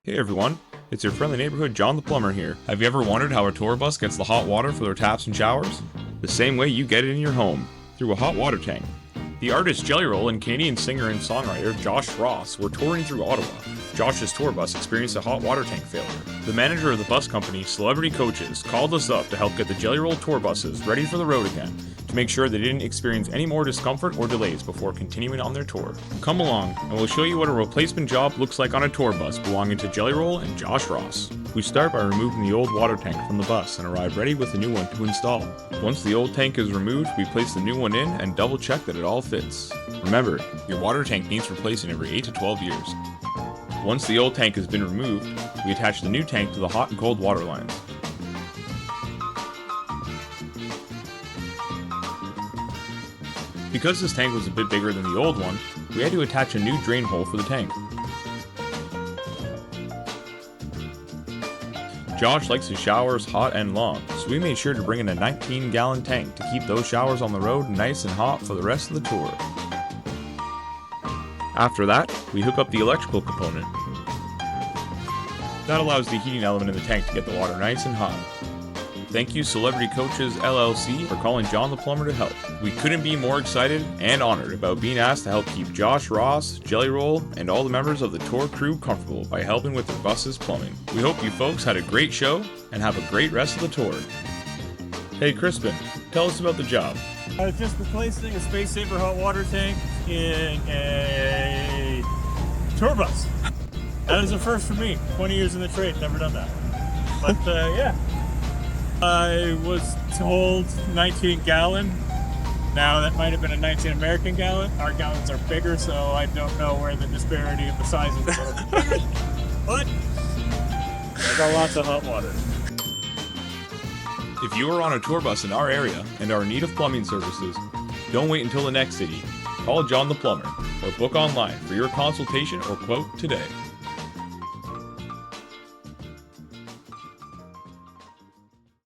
Hey everyone, it's your friendly neighborhood John the Plumber here. Have you ever wondered how a tour bus gets the hot water for their taps and showers? The same way you get it in your home, through a hot water tank. The artist Jelly Roll and Canadian singer and songwriter Josh Ross were touring through Ottawa. Josh's tour bus experienced a hot water tank failure. The manager of the bus company, Celebrity Coaches, called us up to help get the Jelly Roll tour buses ready for the road again, to make sure they didn't experience any more discomfort or delays before continuing on their tour. Come along, and we'll show you what a replacement job looks like on a tour bus belonging to Jelly Roll and Josh Ross. We start by removing the old water tank from the bus and arrive ready with a new one to install. Once the old tank is removed, we place the new one in and double check that it all fits. Remember, your water tank needs replacing every 8 to 12 years. Once the old tank has been removed, we attach the new tank to the hot and cold water lines. Because this tank was a bit bigger than the old one, we had to attach a new drain hole for the tank. Josh likes his showers hot and long, so we made sure to bring in a 19-gallon tank to keep those showers on the road nice and hot for the rest of the tour. After that, we hook up the electrical component. That allows the heating element in the tank to get the water nice and hot. Thank you Celebrity Coaches LLC for calling John the Plumber to help. We couldn't be more excited and honored about being asked to help keep Josh Ross, Jelly Roll, and all the members of the tour crew comfortable by helping with their bus's plumbing. We hope you folks had a great show and have a great rest of the tour. Hey Crispin, tell us about the job. Just replacing a space saver hot water tank in a tour bus. That is a first for me. 20 years in the trade, never done that. But yeah. I was told 19 gallon. Now that might have been a 19 American gallon. Our gallons are bigger, so I don't know where the disparity of the sizes are. But I got lots of hot water. If you are on a tour bus in our area and are in need of plumbing services, don't wait until the next city. Call John the Plumber or book online for your consultation or quote today.